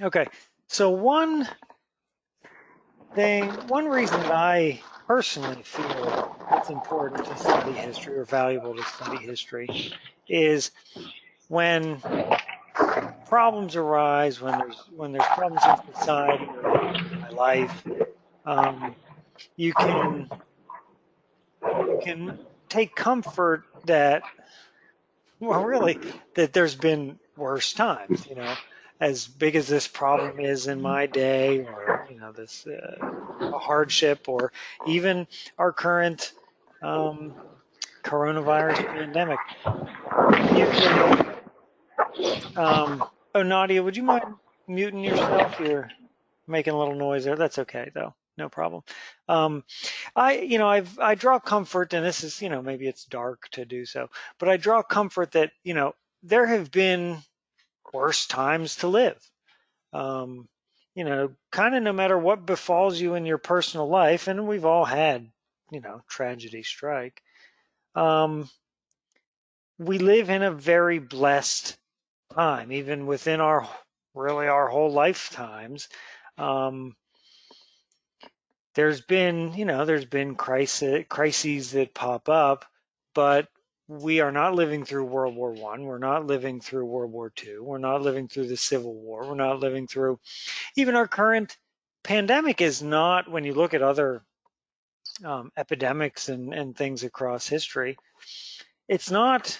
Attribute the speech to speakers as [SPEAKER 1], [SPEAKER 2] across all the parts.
[SPEAKER 1] Okay, so one reason that I personally feel it's important to study history or valuable to study history is when problems arise, when there's problems in society or even in my life, um, you can take comfort that, well, really, that there's been worse times. As big as this problem is in my day, or this a hardship, or even our current um, coronavirus pandemic. You can. Oh, Nadia, would you mind muting yourself? You're making a little noise there. That's okay, though. No problem. Um, I draw comfort, and this is, maybe it's dark to do so, but I draw comfort that, there have been worse times to live. Um, kind of no matter what befalls you in your personal life, and we've all had, tragedy strike. Um, we live in a very blessed time, even within our whole lifetimes. Um, there's been crises that pop up, but we are not living through World War I. We're not living through World War II. We're not living through the Civil War. We're not living through even our current pandemic is not, when you look at other epidemics and things across history, it's not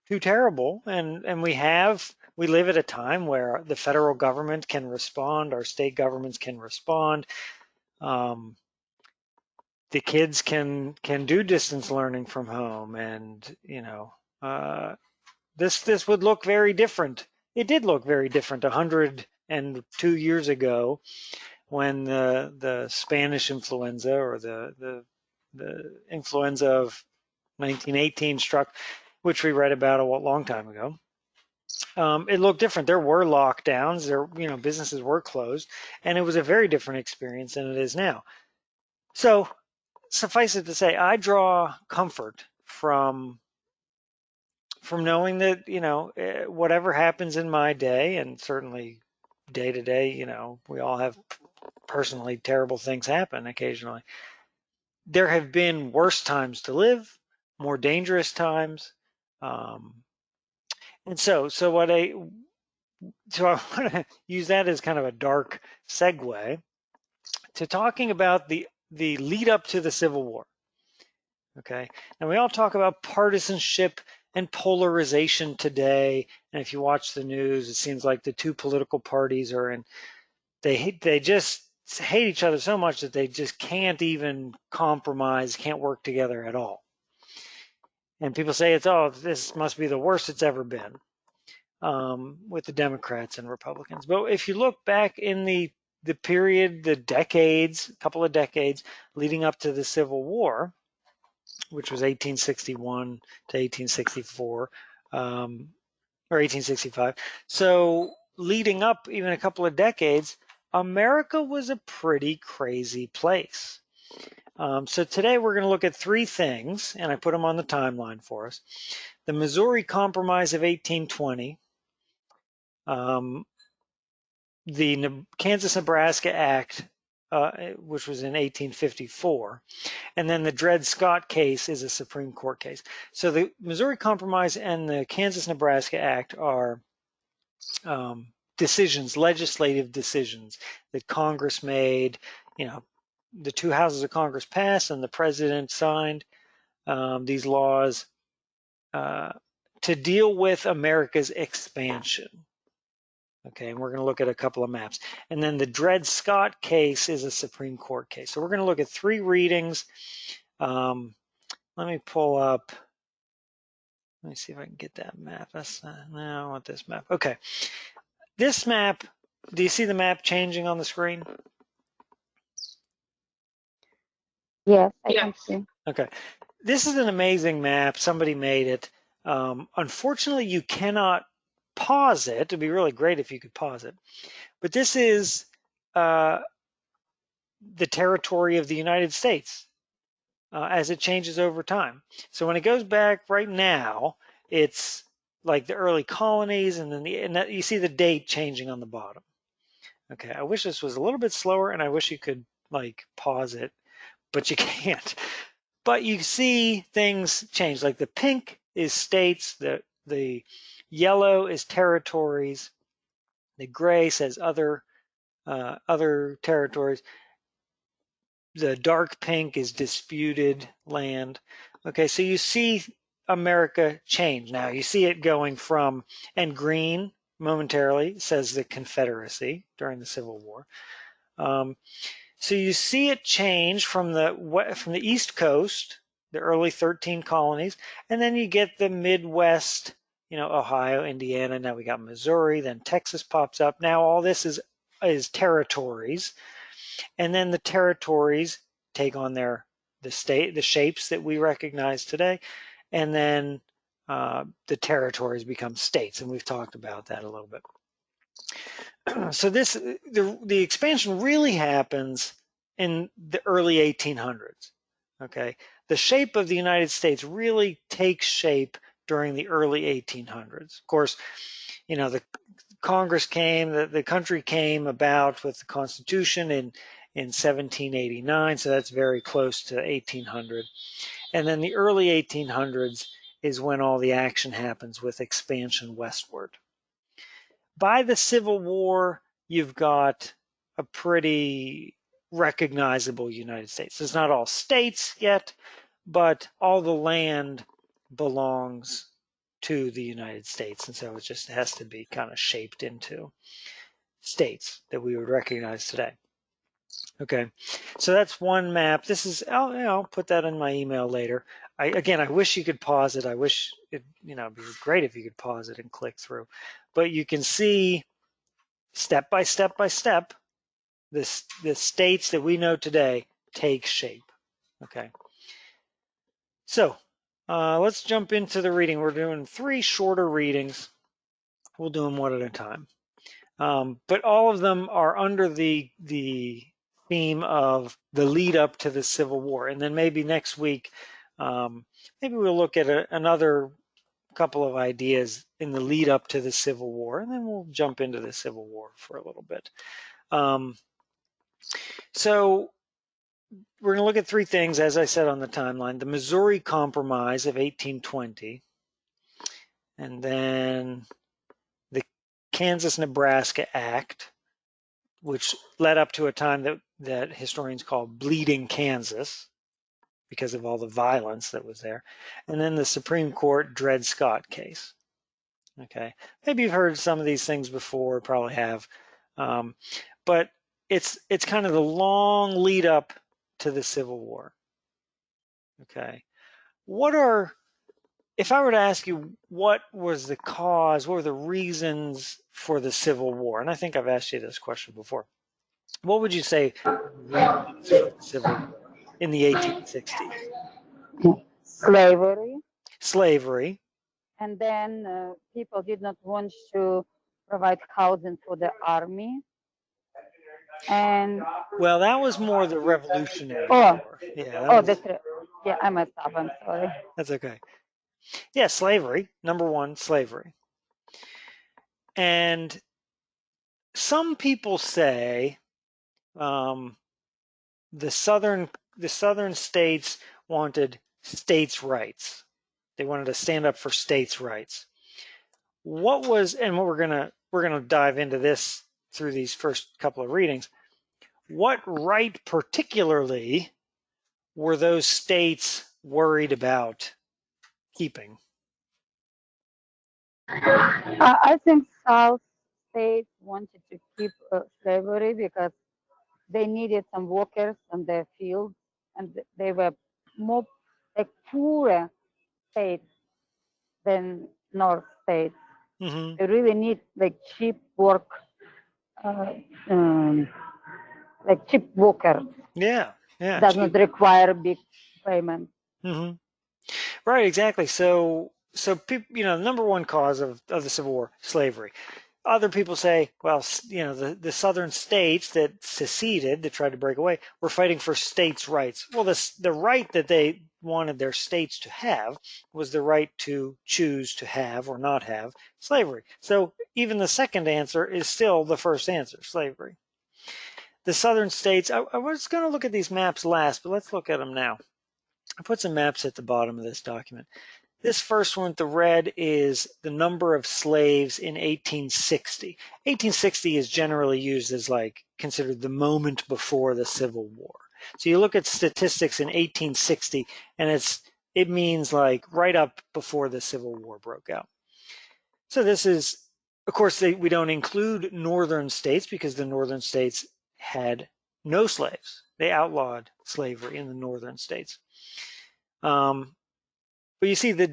[SPEAKER 1] too terrible. And we live at a time where the federal government can respond, our state governments can respond. Um, the kids can do distance learning from home, and uh, this would look very different. It did look very different 102 years ago when the Spanish influenza, or the influenza of 1918 struck, which we read about a long time ago. It looked different. There were lockdowns. Businesses were closed, and it was a very different experience than it is now. So suffice it to say, I draw comfort from knowing that whatever happens in my day, and certainly day to day, we all have personally terrible things happen occasionally. There have been worse times to live, more dangerous times, um, and I want to use that as kind of a dark segue to talking about the lead up to the Civil War. Okay. And we all talk about partisanship and polarization today. And if you watch the news, it seems like the two political parties they just hate each other so much that they just can't even compromise, can't work together at all. And people say this must be the worst it's ever been, with the Democrats and Republicans. But if you look back in the period, a couple of decades leading up to the Civil War, which was 1861 to 1864, or 1865. So leading up even a couple of decades, America was a pretty crazy place. So today we're going to look at three things, and I put them on the timeline for us. The Missouri Compromise of 1820, um, the Kansas-Nebraska Act, which was in 1854, and then the Dred Scott case is a Supreme Court case. So the Missouri Compromise and the Kansas-Nebraska Act are decisions, legislative decisions that Congress made. The two houses of Congress passed, and the president signed these laws to deal with America's expansion. Okay, and we're going to look at a couple of maps. And then the Dred Scott case is a Supreme Court case. So we're going to look at three readings. Let me pull up. Let me see if I can get that map. No, I want this map. Okay, this map. Do you see the map changing on the screen?
[SPEAKER 2] Yes, I can see.
[SPEAKER 1] Okay, this is an amazing map. Somebody made it. Unfortunately, you cannot pause it. It'd be really great if you could pause it. But this is the territory of the United States as it changes over time. So when it goes back right now, it's like the early colonies, and then you see the date changing on the bottom. Okay, I wish this was a little bit slower, and I wish you could like pause it, but you can't. But you see things change. Like the pink is states, the yellow is territories, the gray says other territories. The dark pink is disputed land. Okay, so you see America change now. You see it going from, and green momentarily says the Confederacy during the Civil War. So you see it change from the East Coast, the early 13 colonies, and then you get the Midwest, Ohio, Indiana. Now we got Missouri, then Texas pops up. Now all this is territories, and then the territories take on the shapes that we recognize today, and then the territories become states, and we've talked about that a little bit. So the expansion really happens in the early 1800s. Okay, the shape of the United States really takes shape during the early 1800s. Of course, the Congress came, the country came about with the Constitution in 1789, so that's very close to 1800. And then the early 1800s is when all the action happens with expansion westward. By the Civil War, you've got a pretty recognizable United States. It's not all states yet, but all the land belongs to the United States. And so it just has to be kind of shaped into states that we would recognize today. Okay, so that's one map. This is, I'll put that in my email later. Again, I wish you could pause it. I wish it'd be great if you could pause it and click through. But you can see step by step by step, the states that we know today take shape. Okay, so let's jump into the reading. We're doing 3 shorter readings. We'll do them one at a time. But all of them are under the theme of the lead up to the Civil War. And then maybe next week, maybe we'll look at another couple of ideas in the lead up to the Civil War, and then we'll jump into the Civil War for a little bit. So we're going to look at 3 things, as I said on the timeline: the Missouri Compromise of 1820, and then the Kansas-Nebraska Act, which led up to a time that historians call Bleeding Kansas because of all the violence that was there, and then the Supreme Court Dred Scott case. Okay, maybe you've heard some of these things before, probably have, but it's kind of the long lead up to the Civil War. Okay, if I were to ask you what was the cause, what were the reasons for the Civil War, and I think I've asked you this question before, what would you say were the reasons for the Civil War in the 1860s?
[SPEAKER 2] Slavery.
[SPEAKER 1] Slavery.
[SPEAKER 2] And then people did not want to provide housing for the army. And
[SPEAKER 1] well, that was more the Revolutionary War. Yeah,
[SPEAKER 2] yeah, I messed up. I'm sorry.
[SPEAKER 1] That's okay. Yeah, slavery. Number 1, slavery. And some people say the southern states wanted states' rights. They wanted to stand up for states' rights. And we're gonna dive into this through these first couple of readings. What right particularly were those states worried about keeping?
[SPEAKER 2] I think South states wanted to keep slavery because they needed some workers on their fields, and they were more like poorer states than North states.
[SPEAKER 1] Mm-hmm.
[SPEAKER 2] They really need like cheap work, like cheap workers.
[SPEAKER 1] Yeah.
[SPEAKER 2] Does not require big payment.
[SPEAKER 1] Mm-hmm. Right, exactly. So people, number 1 cause of the Civil War, slavery. Other people say, well, the southern states that seceded, that tried to break away, were fighting for states' rights. Well, the right that wanted their states to have was the right to choose to have or not have slavery. So even the second answer is still the first answer, slavery. The southern states, I was going to look at these maps last, but let's look at them now. I put some maps at the bottom of this document. This first one, the red, is the number of slaves in 1860. 1860 is generally used as like considered the moment before the Civil War. So you look at statistics in 1860, and it means like right up before the Civil War broke out. So this is, of course, we don't include northern states because the northern states had no slaves. They outlawed slavery in the northern states. But you see the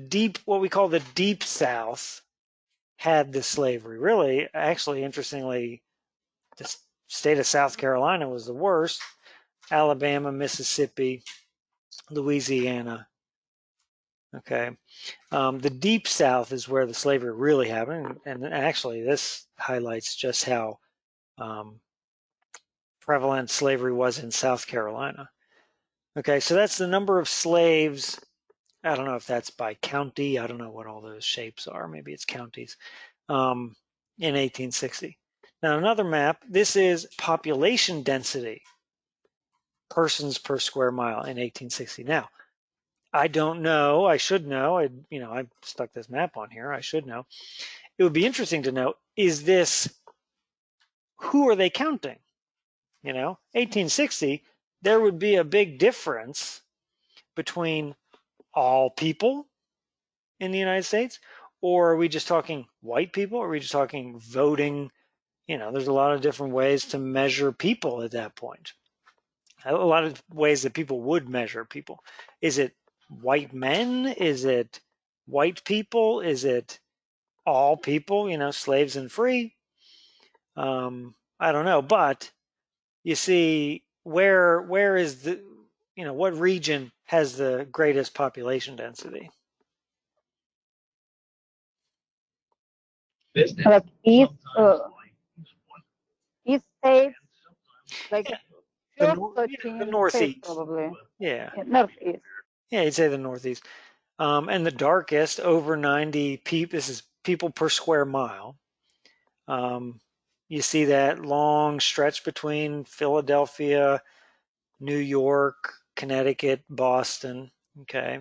[SPEAKER 1] deep, what we call the deep South, had the slavery. Really, actually, interestingly, the state of South Carolina was the worst. Alabama, Mississippi, Louisiana. Okay, the deep South is where the slavery really happened, and actually, this highlights just how prevalent slavery was in South Carolina. Okay, so that's the number of slaves. I don't know if that's by county. I don't know what all those shapes are. Maybe it's counties in 1860. Now another map. This is population density, persons per square mile in 1860. Now I don't know. I should know. I stuck this map on here. I should know. It would be interesting to know: is this who are they counting? 1860. There would be a big difference between all people in the United States, or are we just talking white people? Or are we just talking voting? There's a lot of different ways to measure people at that point. A lot of ways that people would measure people. Is it white men? Is it white people? Is it all people, slaves and free? I don't know, but you see where is what region has the greatest population density?
[SPEAKER 2] Like east states, like first
[SPEAKER 1] The
[SPEAKER 2] 13 states
[SPEAKER 1] Northeast.
[SPEAKER 2] probably.
[SPEAKER 1] Yeah.
[SPEAKER 2] Northeast.
[SPEAKER 1] Yeah, you'd say the Northeast. And the darkest, over 90 people, this is people per square mile. You see that long stretch between Philadelphia, New York, Connecticut, Boston. Okay.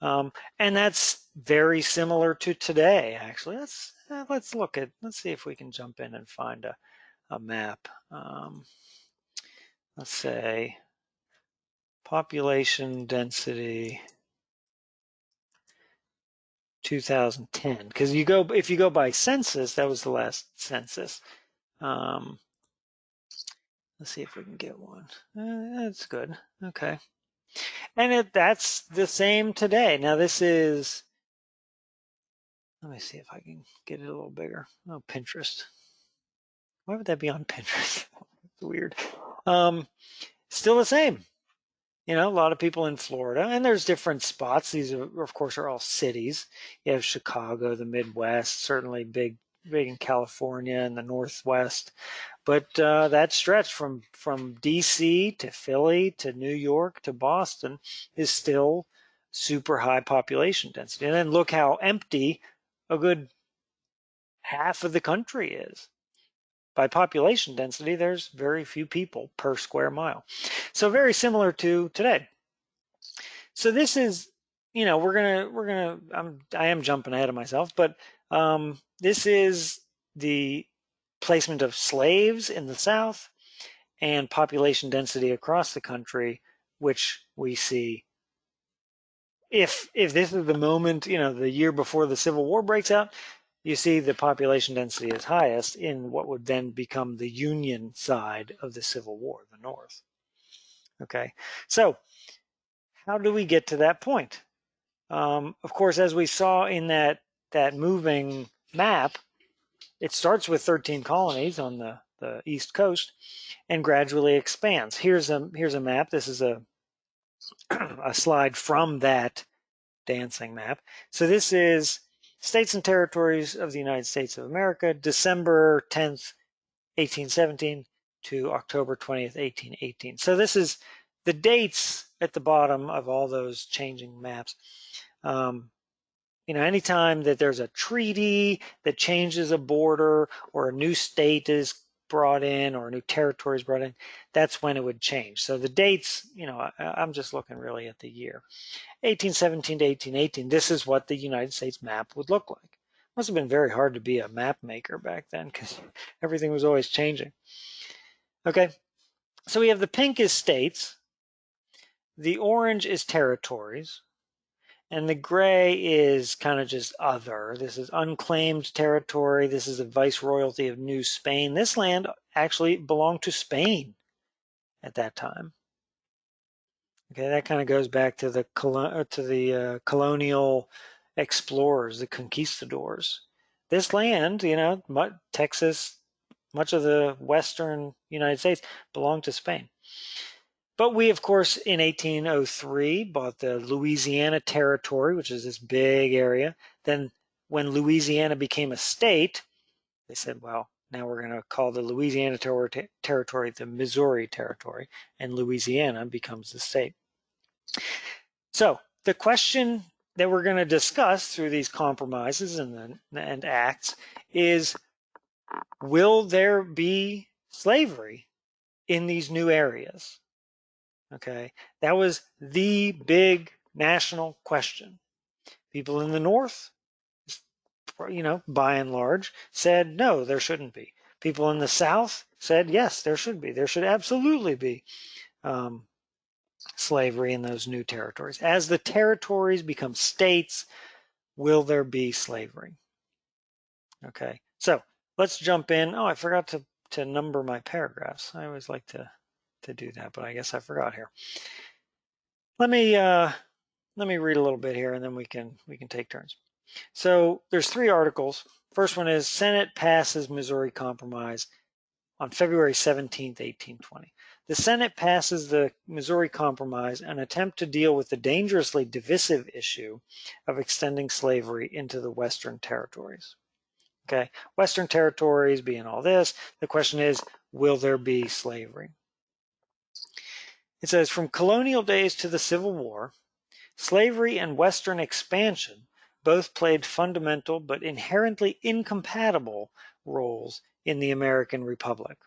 [SPEAKER 1] And that's very similar to today, actually. Let's see if we can jump in and find a map. Let's say population density 2010, because if you go by census, that was the last census. Let's see if we can get one. That's good. Okay, and that's the same today. Now this is. Let me see if I can get it a little bigger. Oh, Pinterest. Why would that be on Pinterest? It's weird. Still the same. A lot of people in Florida, and there's different spots. These of course, are all cities. You have Chicago, the Midwest, certainly big in California and the Northwest. But that stretch from D.C. to Philly to New York to Boston is still super high population density. And then look how empty a good half of the country is. By population density, there's very few people per square mile. So very similar to today. So this is, I am jumping ahead of myself, but this is the placement of slaves in the South and population density across the country, which we see. If this is the moment, the year before the Civil War breaks out, you see the population density is highest in what would then become the Union side of the Civil War, the North. Okay, so how do we get to that point? Of course, as we saw in that moving map, it starts with 13 colonies on the East Coast and gradually expands. Here's a map. This is a slide from that dancing map. So this is States and Territories of the United States of America, December 10th, 1817 to October 20th, 1818. So this is the dates at the bottom of all those changing maps. Anytime that there's a treaty that changes a border or a new state is brought in or a new territory is brought in, that's when it would change. So the dates, I'm just looking really at the year. 1817 to 1818, this is what the United States map would look like. Must have been very hard to be a map maker back then because everything was always changing. Okay, so we have the pink is states, the orange is territories, and the gray is kind of just other. This is unclaimed territory. This is the viceroyalty of New Spain. This land actually belonged to Spain at that time. Okay, that kind of goes back to the colonial explorers, the conquistadors. This land, Texas, much of the western United States belonged to Spain. But we, of course, in 1803 bought the Louisiana Territory, which is this big area. Then when Louisiana became a state, they said, well, now we're going to call the Louisiana Territory the Missouri Territory, and Louisiana becomes the state. So the question that we're going to discuss through these compromises and acts is, will there be slavery in these new areas? Okay, that was the big national question. People in the North, by and large, said no, there shouldn't be. People in the South said yes, there should be. There should absolutely be slavery in those new territories. As the territories become states, will there be slavery? Okay, so let's jump in. Oh, I forgot to number my paragraphs. I always like to do that, but I guess I forgot here. Let me read a little bit here, and then we can take turns. So there's 3 articles. First one is Senate passes Missouri Compromise on February 17th, 1820. The Senate passes the Missouri Compromise, an attempt to deal with the dangerously divisive issue of extending slavery into the Western territories. Okay, Western territories being all this, the question is, will there be slavery? It says, from colonial days to the Civil War, slavery and Western expansion both played fundamental but inherently incompatible roles in the American Republic.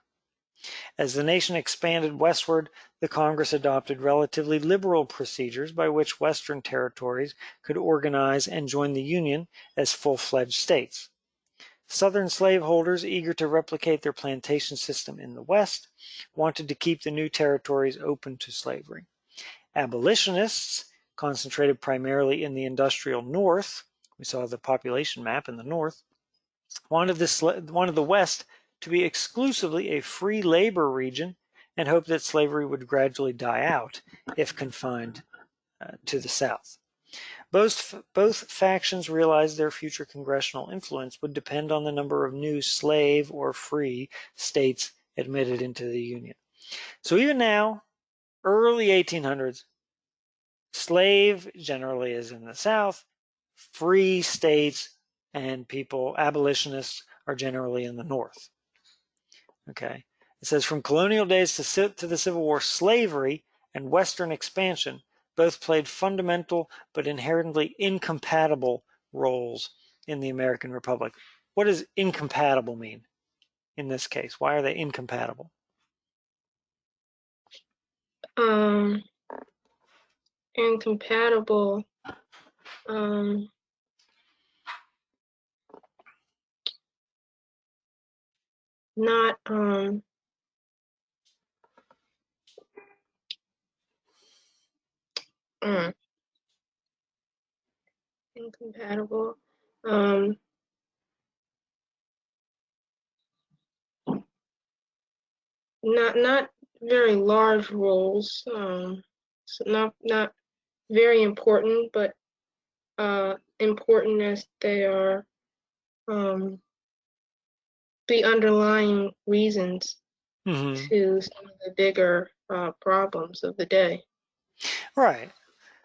[SPEAKER 1] As the nation expanded westward, the Congress adopted relatively liberal procedures by which Western territories could organize and join the Union as full-fledged states. Southern slaveholders, eager to replicate their plantation system in the West, wanted to keep the new territories open to slavery. Abolitionists, concentrated primarily in the industrial North, we saw the population map in the North, wanted the West to be exclusively a free labor region and hoped that slavery would gradually die out if confined to the South. Both factions realized their future congressional influence would depend on the number of new slave or free states admitted into the Union. So even now, early 1800s, slave generally is in the South, free states and abolitionists are generally in the North. Okay, it says from colonial days to the Civil War, slavery and Western expansion both played fundamental but inherently incompatible roles in the American Republic. What does incompatible mean in this case? Why are they incompatible?
[SPEAKER 3] Incompatible. Not incompatible. Not very large roles. So not very important, but important as they are the underlying reasons to some of the bigger problems of the day.
[SPEAKER 1] Right.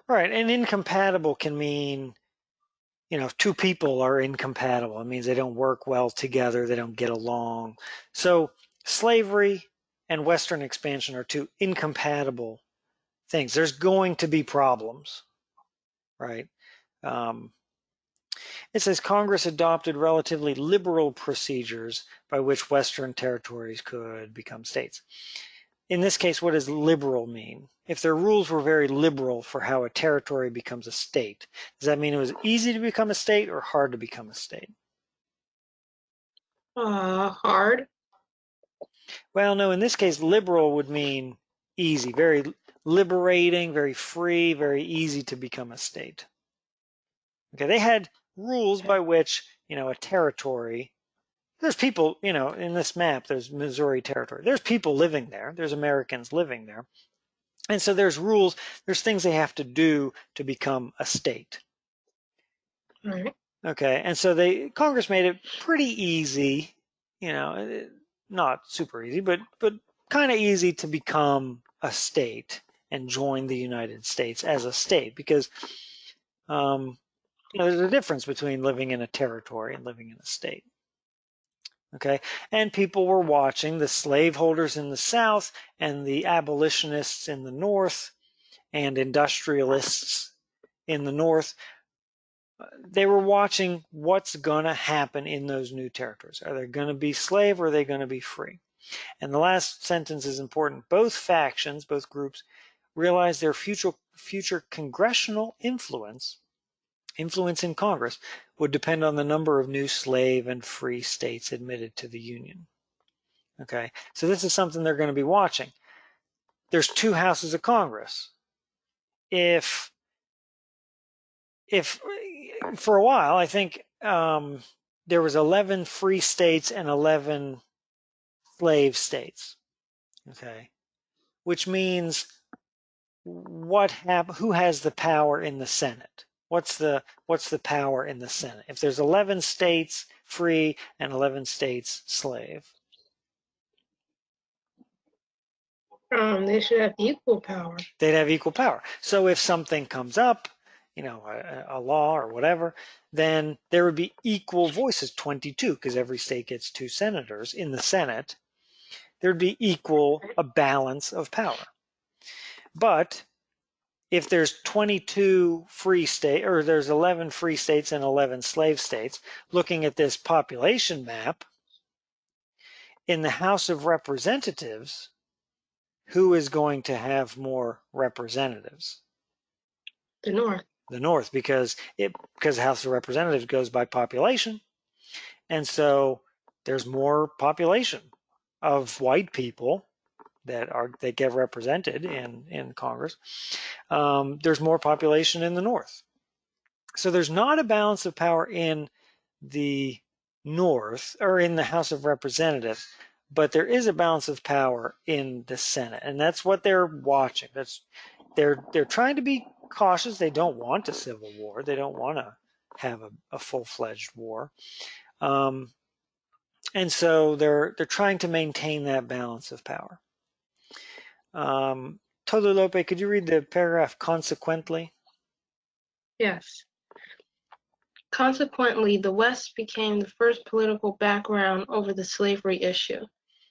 [SPEAKER 1] And incompatible can mean, 2 people are incompatible. It means they don't work well together, they don't get along. So slavery and Western expansion are 2 incompatible things. There's going to be problems, right? It says Congress adopted relatively liberal procedures by which Western territories could become states. In this case, what does liberal mean? If their rules were very liberal for how a territory becomes a state, does that mean it was easy to become a state or hard to become a state?
[SPEAKER 3] Hard.
[SPEAKER 1] Well, no, in this case, liberal would mean easy, very liberating, very free, very easy to become a state. Okay, they had rules by which, a territory, there's people, in this map, there's Missouri territory. There's people living there. There's Americans living there. And so there's rules, there's things they have to do to become a state.
[SPEAKER 3] Right.
[SPEAKER 1] Okay, and so Congress made it pretty easy, not super easy, but kind of easy to become a state and join the United States as a state, because there's a difference between living in a territory and living in a state. Okay, and people were watching, the slaveholders in the South and the abolitionists in the North and industrialists in the North. They were watching what's going to happen in those new territories. Are they going to be slave or are they going to be free? And the last sentence is important. Both factions, both groups, realized their future congressional influence in Congress would depend on the number of new slave and free states admitted to the Union. Okay, so this is something they're going to be watching. There's 2 houses of Congress. If for a while, I think there was 11 free states and 11 slave states. Okay, which means who has the power in the Senate? What's the power in the Senate? If there's 11 states free and 11 states slave,
[SPEAKER 3] They should have equal power.
[SPEAKER 1] they'd have equal power. So if something comes up, a law or whatever, then there would be equal voices, 22, because every state gets 2 senators in the Senate. There'd be a balance of power. But if there's 22 free states, or there's 11 free states and 11 slave states, looking at this population map, in the House of Representatives, who is going to have more representatives?
[SPEAKER 3] The North.
[SPEAKER 1] The North, because the House of Representatives goes by population, and so there's more population of white people that get represented in Congress. There's more population in the North. So there's not a balance of power in the North or in the House of Representatives, but there is a balance of power in the Senate, and that's what they're watching. They're trying to be cautious. They don't want a civil war. They don't want to have a full-fledged war, and so they're trying to maintain that balance of power. Tolulope, could you read the paragraph consequently?
[SPEAKER 3] Yes. Consequently, the West became the first political background over the slavery issue.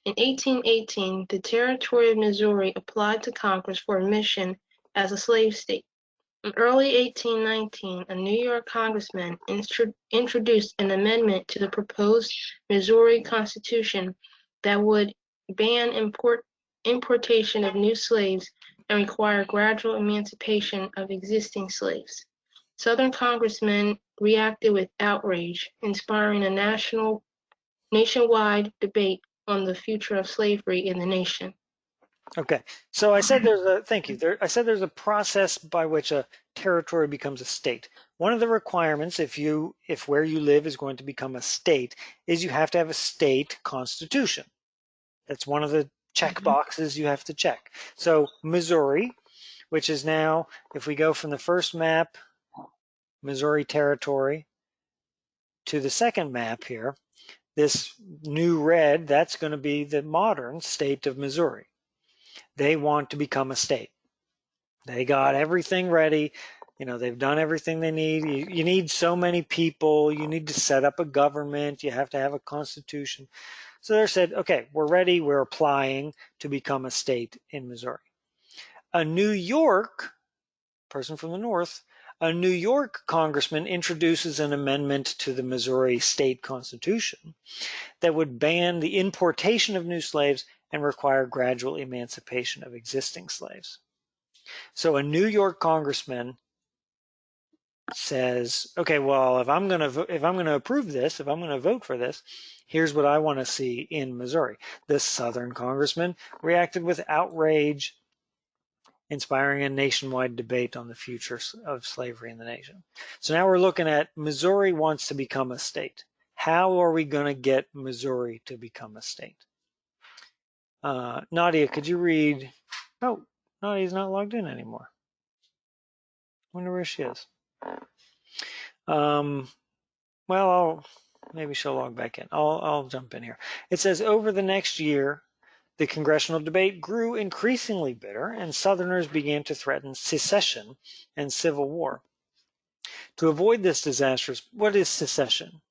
[SPEAKER 3] In 1818, the territory of Missouri applied to Congress for admission as a slave state. In early 1819, a New York congressman introduced an amendment to the proposed Missouri Constitution that would ban importation of new slaves and require gradual emancipation of existing slaves. Southern congressmen reacted with outrage, inspiring a nationwide debate on the future of slavery in the nation.
[SPEAKER 1] Okay, so I said thank you. I said there's a process by which a territory becomes a state. One of the requirements, if where you live is going to become a state, is you have to have a state constitution. That's one of the check boxes you have to check. So Missouri, which is now, if we go from the first map, Missouri Territory, to the second map here, this new red, that's going to be the modern state of Missouri. They want to become a state. They got everything ready. They've done everything they need. You need so many people. You need to set up a government. You have to have a constitution. So they said, okay, we're ready. We're applying to become a state in Missouri. a New York person from the North, a New York congressman introduces an amendment to the Missouri state constitution that would ban the importation of new slaves and require gradual emancipation of existing slaves. So a New York congressman says, okay, well, if I'm going to approve this, if I'm going to vote for this, here's what I want to see in Missouri. The Southern congressman reacted with outrage, inspiring a nationwide debate on the future of slavery in the nation. So now we're looking at Missouri wants to become a state. How are we going to get Missouri to become a state? Nadia, could you read? Oh, Nadia's not logged in anymore. Wonder where she is. Well, maybe she'll log back in. I'll jump in here. It says, over the next year, the congressional debate grew increasingly bitter, and Southerners began to threaten secession and civil war. To avoid this disastrous, what is secession?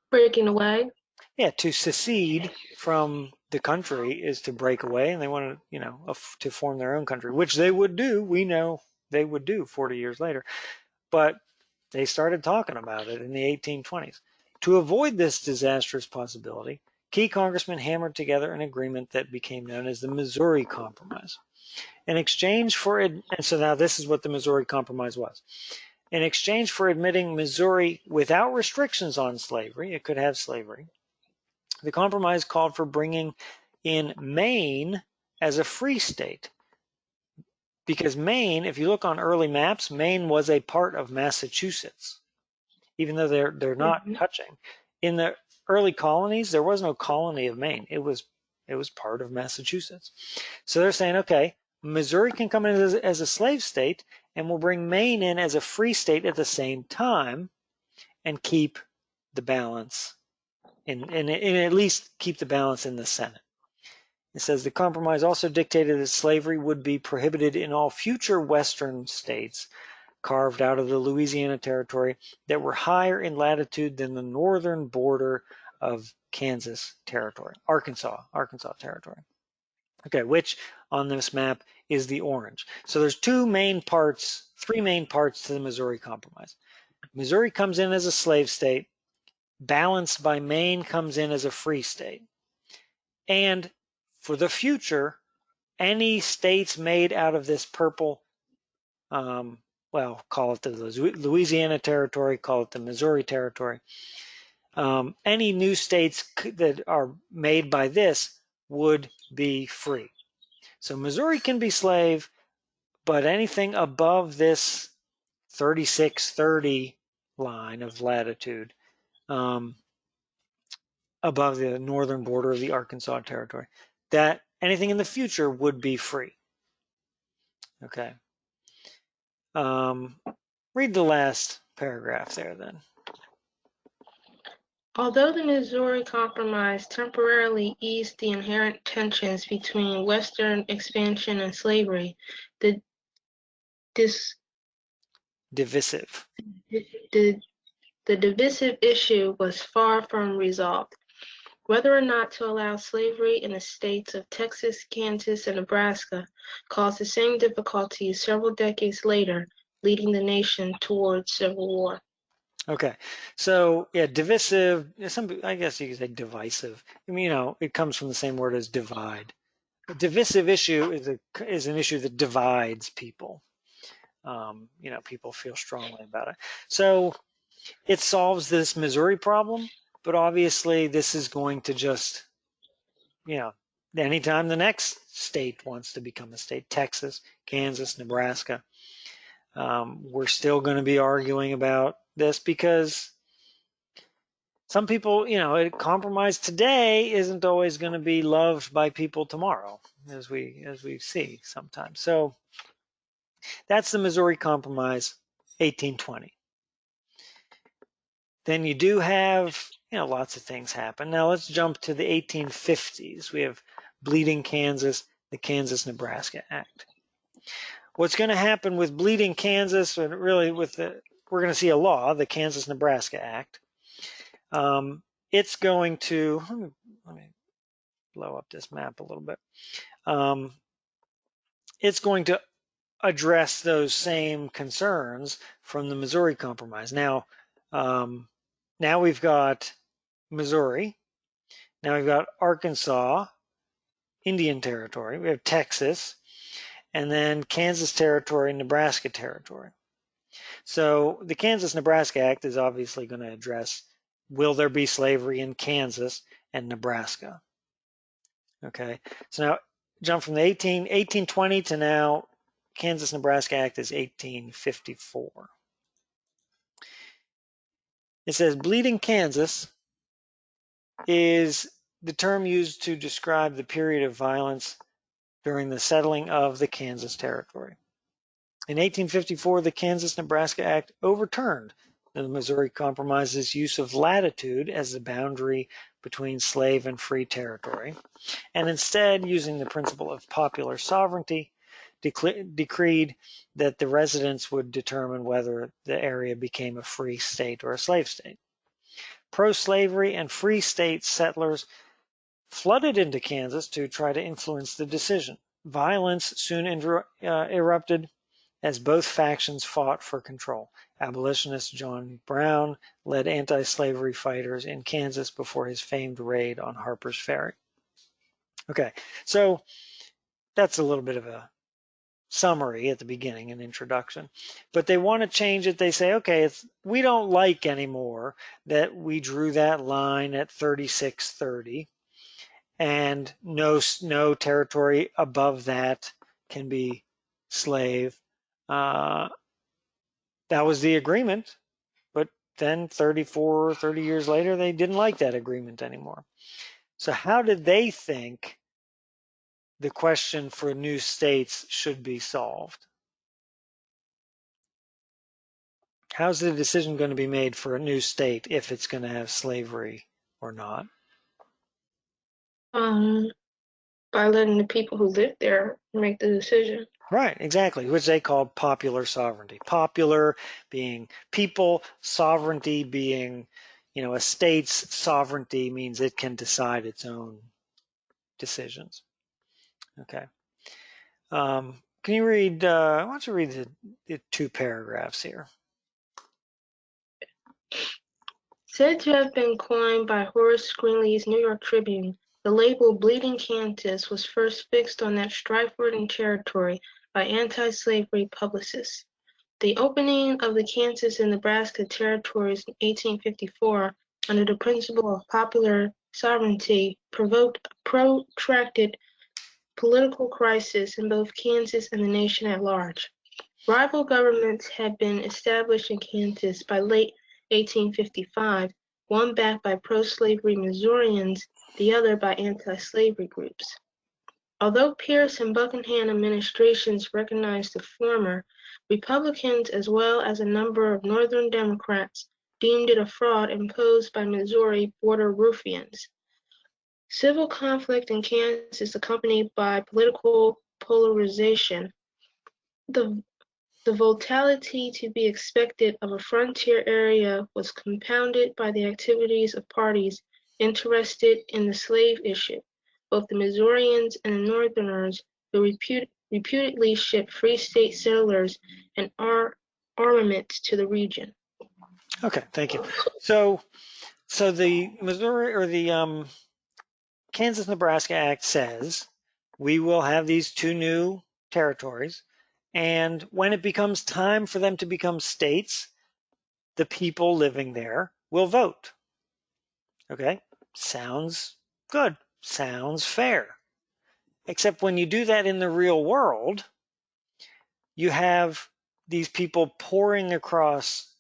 [SPEAKER 3] Breaking away.
[SPEAKER 1] Yeah, to secede from the country is to break away, and they want to, to form their own country, which they would do. We know they would do 40 years later, but they started talking about it in the 1820s. To avoid this disastrous possibility, key congressmen hammered together an agreement that became known as the Missouri Compromise. In exchange for it, and so now this is what the Missouri Compromise was. In exchange for admitting Missouri without restrictions on slavery, it could have slavery, the compromise called for bringing in Maine as a free state. Because Maine, if you look on early maps, Maine was a part of Massachusetts, even though they're not touching. In the early colonies, there was no colony of Maine. It was part of Massachusetts. So they're saying, okay, Missouri can come in as a slave state, and we'll bring Maine in as a free state at the same time and keep the balance, and at least keep the balance in the Senate. It says the compromise also dictated that slavery would be prohibited in all future Western states carved out of the Louisiana Territory that were higher in latitude than the northern border of Kansas Territory, Arkansas Territory. Okay, which on this map is the orange. So there's three main parts to the Missouri Compromise. Missouri comes in as a slave state, balanced by Maine comes in as a free state. And for the future, any states made out of this purple, well, call it the Louisiana Territory, call it the Missouri Territory, any new states that are made by this would be free. So Missouri can be slave, but anything above this 3630 line of latitude, above the northern border of the Arkansas Territory, that anything in the future would be free. Okay. Read the last paragraph there then.
[SPEAKER 3] Although the Missouri Compromise temporarily eased the inherent tensions between Western expansion and slavery, the divisive issue was far from resolved. Whether or not to allow slavery in the states of Texas, Kansas, and Nebraska caused the same difficulties several decades later, leading the nation towards civil war.
[SPEAKER 1] Okay, so yeah, divisive. I guess you could say divisive. I mean, it comes from the same word as divide. A divisive issue is an issue that divides people. People feel strongly about it. So it solves this Missouri problem, but obviously this is going to just, anytime the next state wants to become a state, Texas, Kansas, Nebraska, we're still going to be arguing about this because some people, a compromise today isn't always going to be loved by people tomorrow, as we see sometimes. So that's the Missouri Compromise, 1820. Then you do have, lots of things happen. Now let's jump to the 1850s. We have Bleeding Kansas, the Kansas-Nebraska Act. What's going to happen with Bleeding Kansas, and really we're going to see a law, the Kansas-Nebraska Act. it's going to, let me blow up this map a little bit. It's going to address those same concerns from the Missouri Compromise. Now we've got Missouri. Now we've got Arkansas, Indian Territory. We have Texas, and then Kansas Territory and Nebraska Territory. So the Kansas-Nebraska Act is obviously going to address, will there be slavery in Kansas and Nebraska? Okay, so now jump from the 1820 to now, Kansas-Nebraska Act is 1854. It says bleeding Kansas is the term used to describe the period of violence during the settling of the Kansas Territory. In 1854, the Kansas-Nebraska Act overturned the Missouri Compromise's use of latitude as the boundary between slave and free territory, and instead, using the principle of popular sovereignty, decreed that the residents would determine whether the area became a free state or a slave state. Pro-slavery and free state settlers flooded into Kansas to try to influence the decision. Violence soon erupted as both factions fought for control. Abolitionist John Brown led anti-slavery fighters in Kansas before his famed raid on Harper's Ferry. Okay, so that's a little bit of a summary at the beginning, an introduction. But they want to change it. They say, okay, we don't like anymore that we drew that line at 3630, and no territory above that can be slave. That was the agreement, but then 30 years later, they didn't like that agreement anymore. So how did they think the question for new states should be solved? How's the decision going to be made for a new state if it's going to have slavery or not?
[SPEAKER 3] By letting the people who live there make the decision.
[SPEAKER 1] Right, exactly, which they called popular sovereignty. Popular being people, sovereignty being, a state's sovereignty means it can decide its own decisions. Okay. Can you read, why don't you read the 2 paragraphs here?
[SPEAKER 3] Said to have been coined by Horace Greeley's New York Tribune, the label Bleeding Kansas was first fixed on that strife-ridden territory by anti-slavery publicists. The opening of the Kansas and Nebraska territories in 1854 under the principle of popular sovereignty provoked a protracted political crisis in both Kansas and the nation at large. Rival governments had been established in Kansas by late 1855, one backed by pro-slavery Missourians, the other by anti-slavery groups. Although Pierce and Buckingham administrations recognized the former, Republicans as well as a number of Northern Democrats deemed it a fraud imposed by Missouri border ruffians. Civil conflict in Kansas accompanied by political polarization. The volatility to be expected of a frontier area was compounded by the activities of parties interested in the slave issue, both the Missourians and the Northerners, who reputedly shipped free state settlers and armaments to the region.
[SPEAKER 1] Okay, thank you. So the Missouri or the Kansas-Nebraska Act says we will have these 2 new territories, and when it becomes time for them to become states, the people living there will vote. Okay, sounds good, sounds fair. Except when you do that in the real world, you have these people pouring across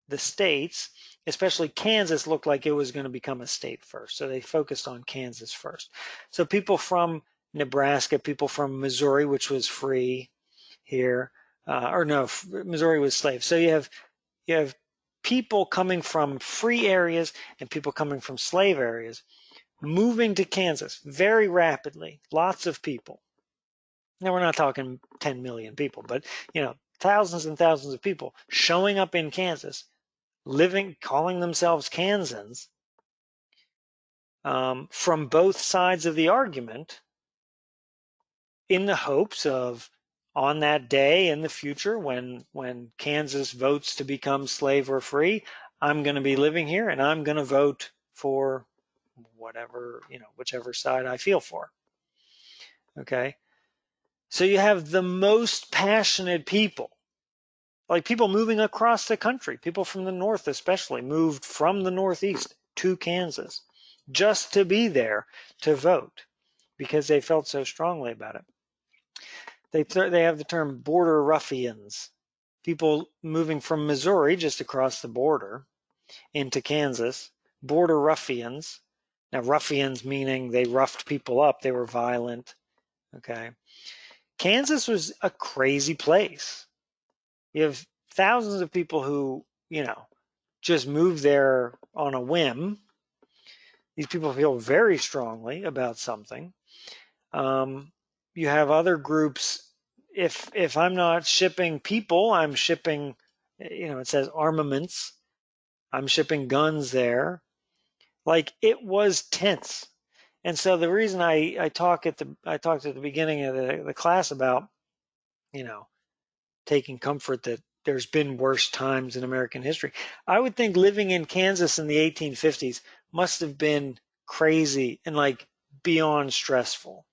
[SPEAKER 1] the states. Especially Kansas looked like it was going to become a state first, so they focused on Kansas first. So people from Nebraska, people from Missouri, which was free here, or no, Missouri was slave. So you have people coming from free areas and people coming from slave areas moving to Kansas very rapidly, lots of people. Now we're not talking 10 million people, but thousands and thousands of people showing up in Kansas, living, calling themselves Kansans, from both sides of the argument in the hopes of on that day in the future when Kansas votes to become slave or free, I'm going to be living here and I'm going to vote for whatever, whichever side I feel for. Okay. So you have the most passionate people, like people moving across the country, people from the North especially, moved from the Northeast to Kansas just to be there to vote because they felt so strongly about it. They have the term border ruffians, people moving from Missouri just across the border into Kansas, border ruffians. Now, ruffians meaning they roughed people up, they were violent. Okay. Kansas was a crazy place. You have thousands of people who, just moved there on a whim. These people feel very strongly about something. You have other groups. If I'm not shipping people, I'm shipping, it says armaments. I'm shipping guns there. Like it was tense. And so the reason I talked at the beginning of the class about, taking comfort that there's been worse times in American history. I would think living in Kansas in the 1850s must have been crazy and like beyond stressful.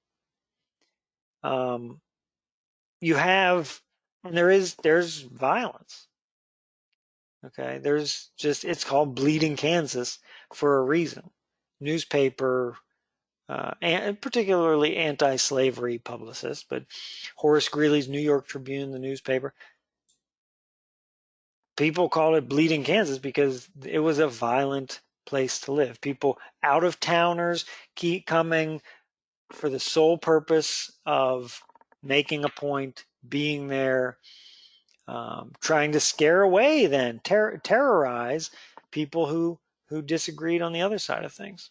[SPEAKER 1] You have, and there's violence. Okay, it's called Bleeding Kansas for a reason. Newspaper, and particularly anti-slavery publicists, but Horace Greeley's New York Tribune, the newspaper, people called it Bleeding Kansas because it was a violent place to live. People out of towners keep coming for the sole purpose of making a point, being there, trying to scare away, terrorize people who disagreed on the other side of things.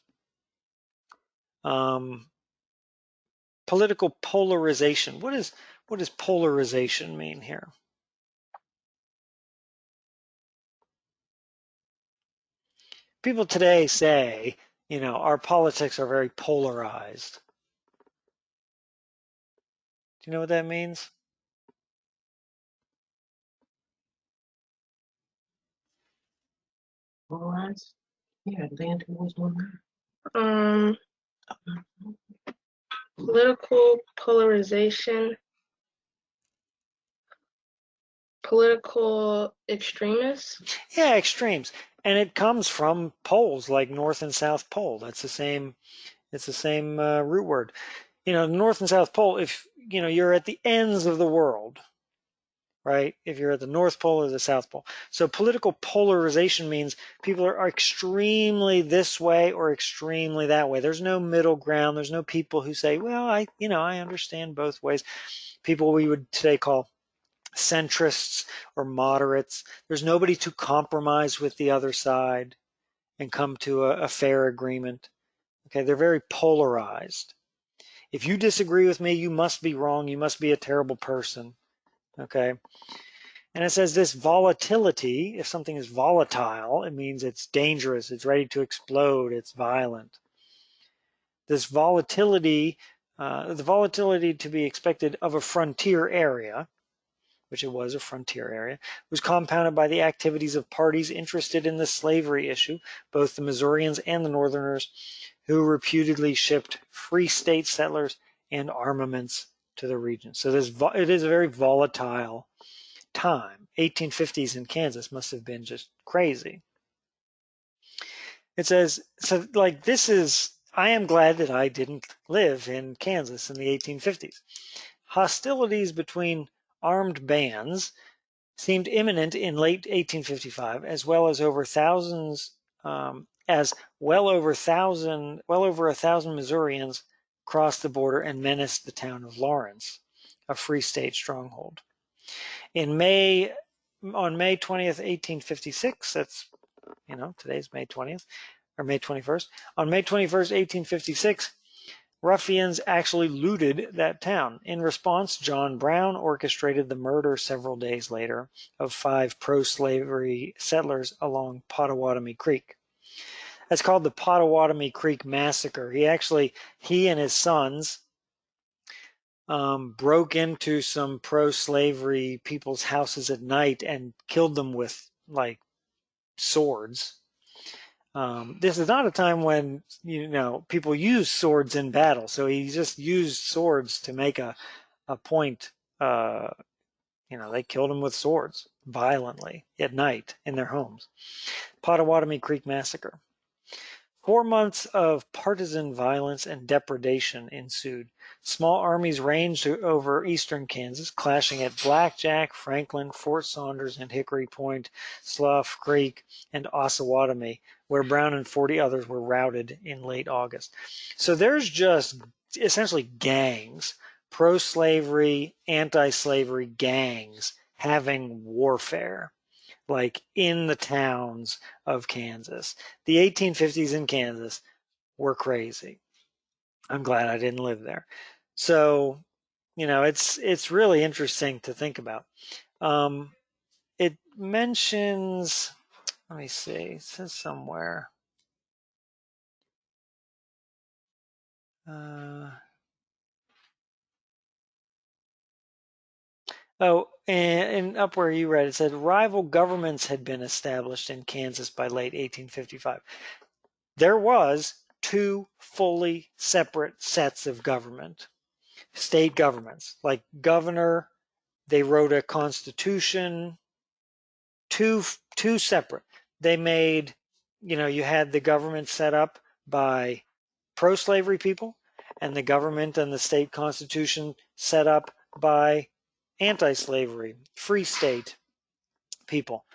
[SPEAKER 1] Political polarization. What does polarization mean here? People today say, our politics are very polarized. Do you know what that means?
[SPEAKER 3] Polarized? Yeah, land towards one. Political polarization, political extremists.
[SPEAKER 1] Yeah, extremes. And it comes from poles like North and South Pole. It's the same root word. North and South Pole, if you're at the ends of the world, right? If you're at the North Pole or the South Pole. So political polarization means people are extremely this way or extremely that way. There's no middle ground. There's no people who say, well, I understand both ways. People we would today call centrists or moderates. There's nobody to compromise with the other side and come to a fair agreement. Okay, they're very polarized. If you disagree with me, you must be wrong. You must be a terrible person. Okay. And it says this volatility, if something is volatile, it means it's dangerous, it's ready to explode, it's violent. This volatility, the volatility to be expected of a frontier area, which it was a frontier area, was compounded by the activities of parties interested in the slavery issue, both the Missourians and the Northerners, who reputedly shipped free state settlers and armaments to the region. So it is a very volatile time. 1850s in Kansas must have been just crazy. It says, so like I am glad that I didn't live in Kansas in the 1850s. Hostilities between armed bands seemed imminent in late 1855, as well as over a thousand Missourians crossed the border and menaced the town of Lawrence, a free state stronghold. On May 20th, 1856, that's, today's May 20th, or May 21st. On May 21st, 1856, ruffians actually looted that town. In response, John Brown orchestrated the murder several days later of 5 pro-slavery settlers along Pottawatomie Creek. That's called the Pottawatomie Creek Massacre. He and his sons broke into some pro-slavery people's houses at night and killed them with like swords. This is not a time when people use swords in battle, so he just used swords to make a point. They killed them with swords violently at night in their homes. Pottawatomie Creek Massacre. 4 months of partisan violence and depredation ensued. Small armies ranged over eastern Kansas, clashing at Blackjack, Franklin, Fort Saunders, and Hickory Point, Slough Creek, and Osawatomie, where Brown and 40 others were routed in late August. So there's just essentially gangs, pro-slavery, anti-slavery gangs having warfare, like in the towns of Kansas. The 1850s in Kansas were crazy. I'm glad I didn't live there. So, it's really interesting to think about. It mentions, let me see, it says somewhere. And up where you read, it said rival governments had been established in Kansas by late 1855. There was 2 fully separate sets of government, state governments, like governor. They wrote a constitution, two separate. They made, you had the government set up by pro-slavery people, and the government and the state constitution set up by anti-slavery, free state people.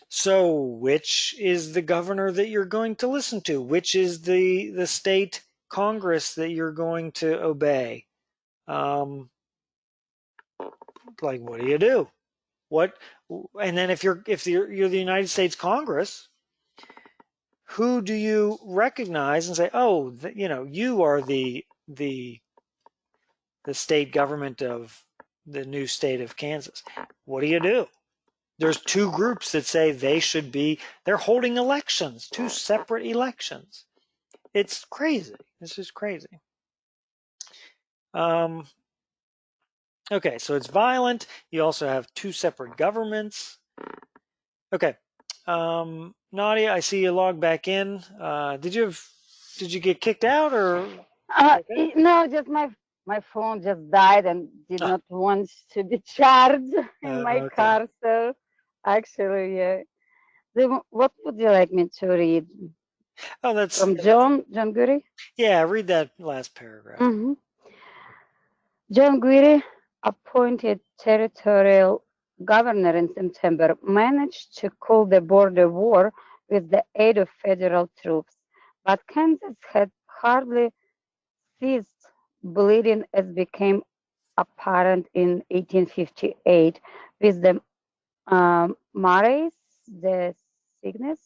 [SPEAKER 1] So which is the governor that you're going to listen to? Which is the state Congress that you're going to obey? Like, what do you do? And then if you're the United States Congress, who do you recognize and say, oh, you are the state government of the new state of Kansas? What do you do? There's 2 groups that say they're holding elections, 2 separate elections. It's crazy. This is crazy. Okay, so it's violent. You also have 2 separate governments. Okay. Nadia, I see you log back in. Did you get kicked out or? Okay?
[SPEAKER 2] No, just my phone just died and did not want to be charged in my
[SPEAKER 1] Okay.
[SPEAKER 2] car. So actually, yeah. What would you like me to read?
[SPEAKER 1] Oh, that's
[SPEAKER 2] From John Guiri?
[SPEAKER 1] Yeah, read that last paragraph.
[SPEAKER 2] Mm-hmm. John Guiri, appointed territorial governor in September, managed to call the border war with the aid of federal troops, but Kansas had hardly ceased bleeding as became apparent in 1858 with the Maraes, the Cygnus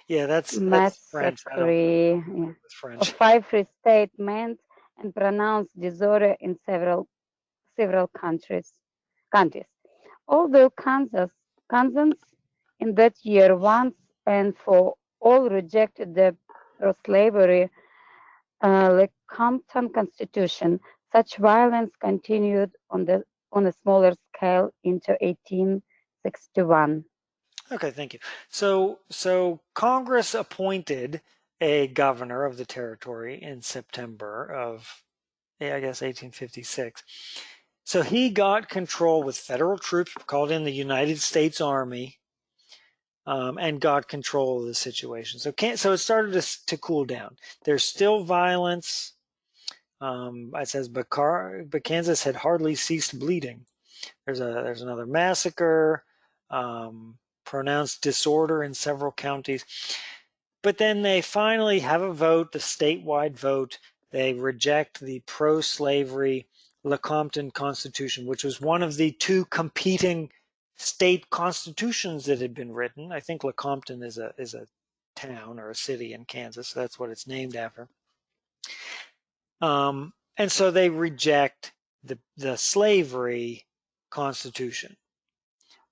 [SPEAKER 1] Yeah, that's French. I don't
[SPEAKER 2] massacre
[SPEAKER 1] know
[SPEAKER 2] of
[SPEAKER 1] French.
[SPEAKER 2] 5 free statements and pronounced disorder in several countries. Although Kansans in that year once and for all rejected the pro-slavery Lecompton Constitution, such violence continued on a smaller scale into 1861.
[SPEAKER 1] Okay, thank you. So Congress appointed a governor of the territory in September of, I guess, 1856. So he got control with federal troops, called in the United States Army, and got control of the situation. So it started to cool down. There's still violence. It says, but Kansas had hardly ceased bleeding. There's another massacre. Pronounced disorder in several counties. But then they finally have a vote, the statewide vote. They reject the pro-slavery Lecompton Constitution, which was one of the 2 competing state constitutions that had been written. I think Lecompton is a town or a city in Kansas, so that's what it's named after. And so they reject the slavery constitution.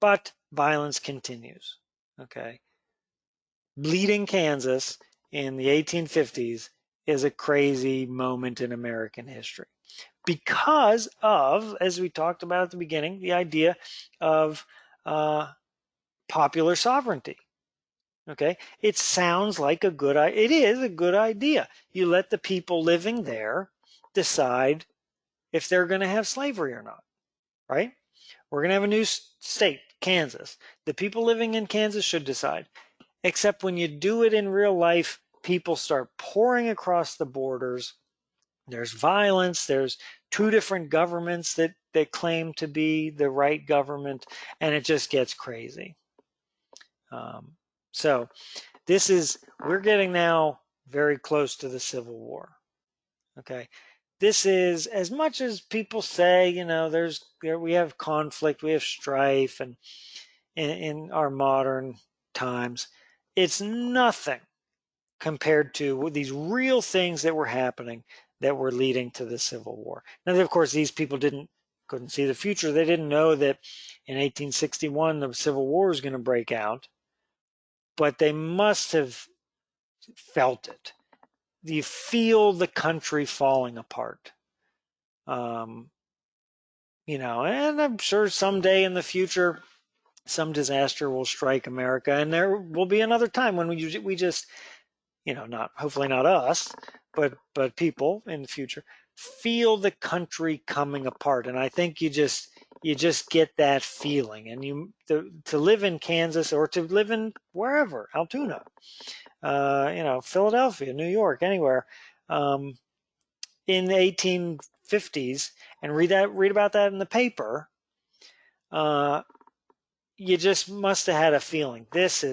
[SPEAKER 1] But violence continues. Okay. bleeding Kansas in the 1850s is a crazy moment in American history because of, as we talked about at the beginning, the idea of popular sovereignty. Okay, it sounds like a good idea. It is a good idea. You let the people living there decide if they're going to have slavery or not, right? We're going to have a new state, Kansas. The people living in Kansas should decide. Except when you do it in real life, people start pouring across the borders. There's violence. There's two different governments that claim to be the right government, and it just gets crazy. So we're getting now very close to the Civil War. Okay. This is, as much as people say, we have conflict, we have strife, and in our modern times, it's nothing compared to these real things that were happening that were leading to the Civil War. Now, of course, these people couldn't see the future. They didn't know that in 1861 the Civil War was going to break out, but they must have felt it. You feel the country falling apart. And I'm sure someday in the future, some disaster will strike America, and there will be another time when we just, hopefully not us, but people in the future feel the country coming apart. And I think you just get that feeling. And to live in Kansas or to live in wherever, Altoona, Philadelphia, New York, anywhere, in the 1850s, and read about that in the paper, you just must have had a feeling this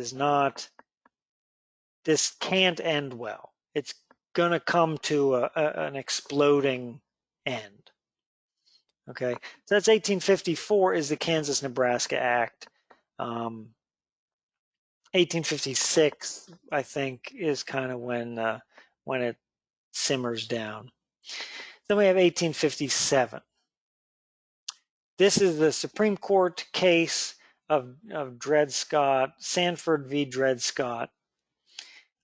[SPEAKER 1] can't end well. It's going to come to an exploding end. Okay, so that's 1854 is the Kansas-Nebraska Act. 1856, I think, is kind of when it simmers down. Then we have 1857. This is the Supreme Court case of Dred Scott, Sanford v. Dred Scott.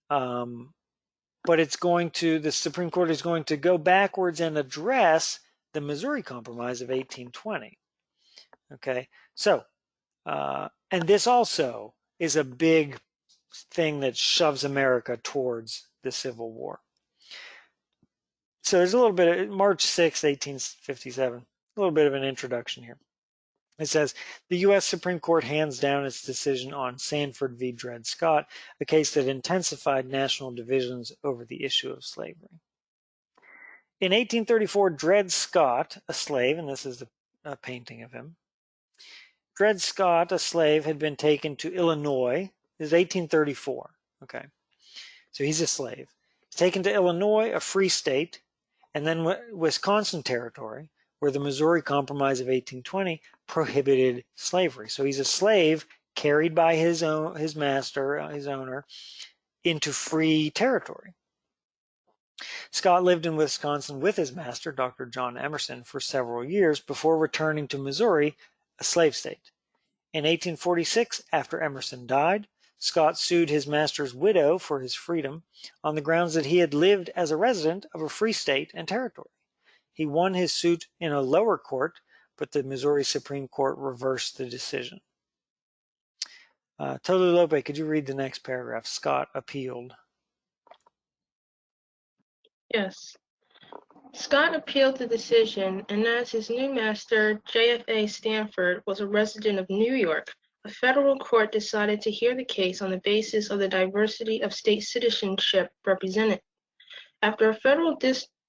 [SPEAKER 1] But the Supreme Court is going to go backwards and address the Missouri Compromise of 1820. Okay, so, and this also is a big thing that shoves America towards the Civil War. So there's a little bit of March 6, 1857, a little bit of an introduction here. It says, the U.S. Supreme Court hands down its decision on Sanford v. Dred Scott, a case that intensified national divisions over the issue of slavery. In 1834, Dred Scott, a slave, and this is a painting of him. Dred Scott, a slave, had been taken to Illinois. This is 1834. Okay, so he's a slave. He's taken to Illinois, a free state, and then Wisconsin Territory, where the Missouri Compromise of 1820 prohibited slavery. So he's a slave carried by his master, his owner, into free territory. Scott lived in Wisconsin with his master, Dr. John Emerson, for several years before returning to Missouri, a slave state. In 1846, after Emerson died, Scott sued his master's widow for his freedom on the grounds that he had lived as a resident of a free state and territory. He won his suit in a lower court, but the Missouri Supreme Court reversed the decision. Tolu Lope, could you read the next paragraph? Scott appealed.
[SPEAKER 3] Yes. Scott appealed the decision, and as his new master, JFA Stanford, was a resident of New York, a federal court decided to hear the case on the basis of the diversity of state citizenship represented. After a federal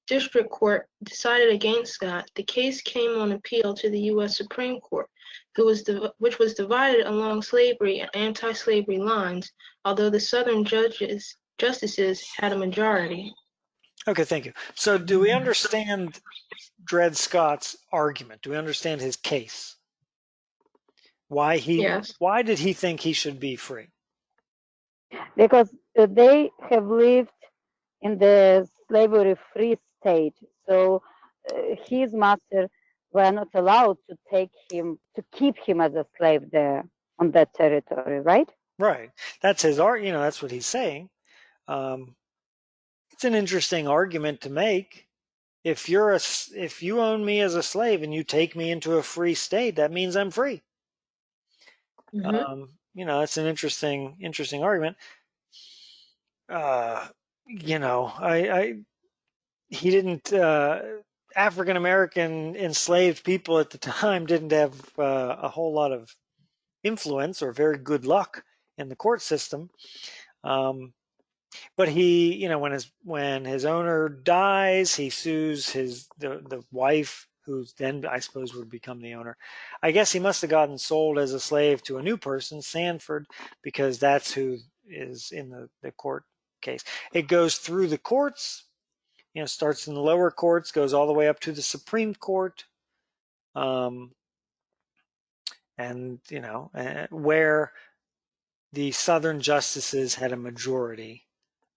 [SPEAKER 3] district court decided against Scott, the case came on appeal to the U.S. Supreme Court, which was divided along slavery and anti-slavery lines, although the Southern justices had a majority.
[SPEAKER 1] Okay, thank you. So do we understand Dred Scott's argument? Do we understand his case?
[SPEAKER 3] Yes.
[SPEAKER 1] Why did he think he should be free?
[SPEAKER 2] Because they have lived in the slavery-free state, so his master were not allowed to keep him as a slave there on that territory, right?
[SPEAKER 1] Right. That's his art. That's what he's saying. It's an interesting argument to make. If you own me as a slave and you take me into a free state, that means I'm free. It's an interesting argument. I he didn't. African American enslaved people at the time didn't have a whole lot of influence or very good luck in the court system. But he, when his owner dies, he sues the wife, who then I suppose would become the owner. I guess he must have gotten sold as a slave to a new person, Sanford, because that's who is in the court case. It goes through the courts, starts in the lower courts, goes all the way up to the Supreme Court, and where the Southern justices had a majority.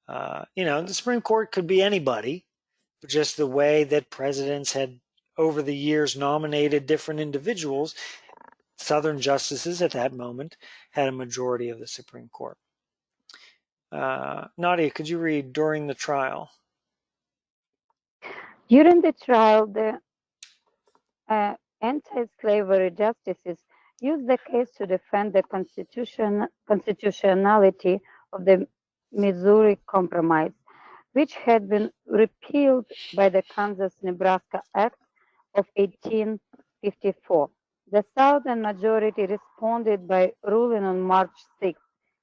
[SPEAKER 1] The Supreme Court could be anybody, but just the way that presidents had over the years nominated different individuals, Southern justices at that moment had a majority of the Supreme Court. Nadia, could you read during the trial?
[SPEAKER 2] During the trial, the anti-slavery justices used the case to defend the constitutionality of the Missouri Compromise, which had been repealed by the Kansas-Nebraska Act of 1854. The Southern majority responded by ruling on March 6,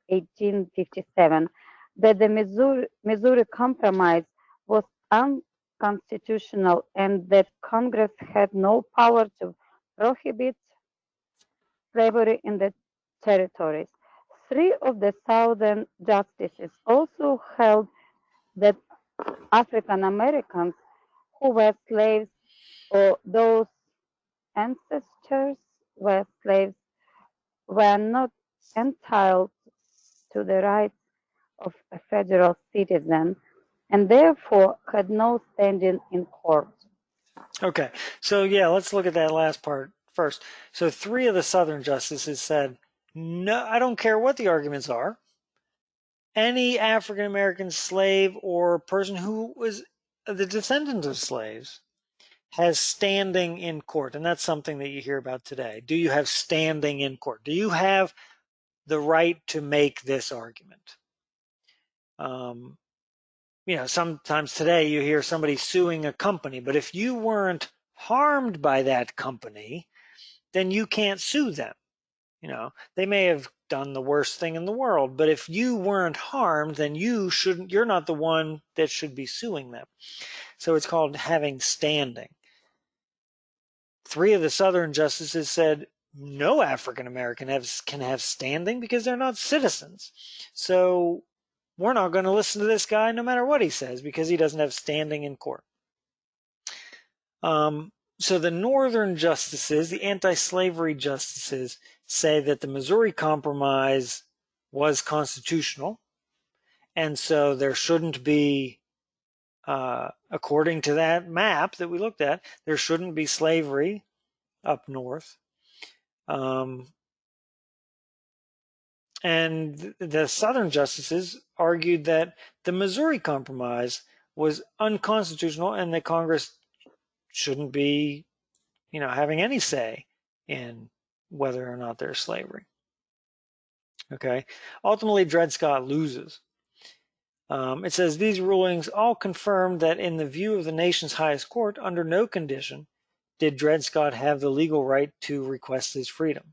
[SPEAKER 2] 1857, that the Missouri Compromise was unconstitutional and that Congress had no power to prohibit slavery in the territories. Three of the Southern justices also held that African Americans who were slaves or those ancestors were slaves were not entitled to the rights of a federal citizen and therefore had no standing in court.
[SPEAKER 1] Okay, so yeah, let's look at that last part first. So three of the Southern justices said, no, I don't care what the arguments are. Any African American slave or person who was the descendant of slaves has standing in court. And that's something that you hear about today. Do you have standing in court? Do you have the right to make this argument? Sometimes today you hear somebody suing a company, but if you weren't harmed by that company, then you can't sue them. They may have done the worst thing in the world, but if you weren't harmed, then you're not the one that should be suing them. So it's called having standing. Three of the Southern justices said no African American can have standing because they're not citizens. So we're not going to listen to this guy no matter what he says because he doesn't have standing in court. So the Northern justices, the anti-slavery justices, say that the Missouri Compromise was constitutional, and so there shouldn't be, according to that map that we looked at, there shouldn't be slavery up north. And the Southern justices argued that the Missouri Compromise was unconstitutional and that Congress shouldn't be, having any say in whether or not there's slavery. Okay. Ultimately, Dred Scott loses. It says these rulings all confirm that in the view of the nation's highest court, under no condition did Dred Scott have the legal right to request his freedom.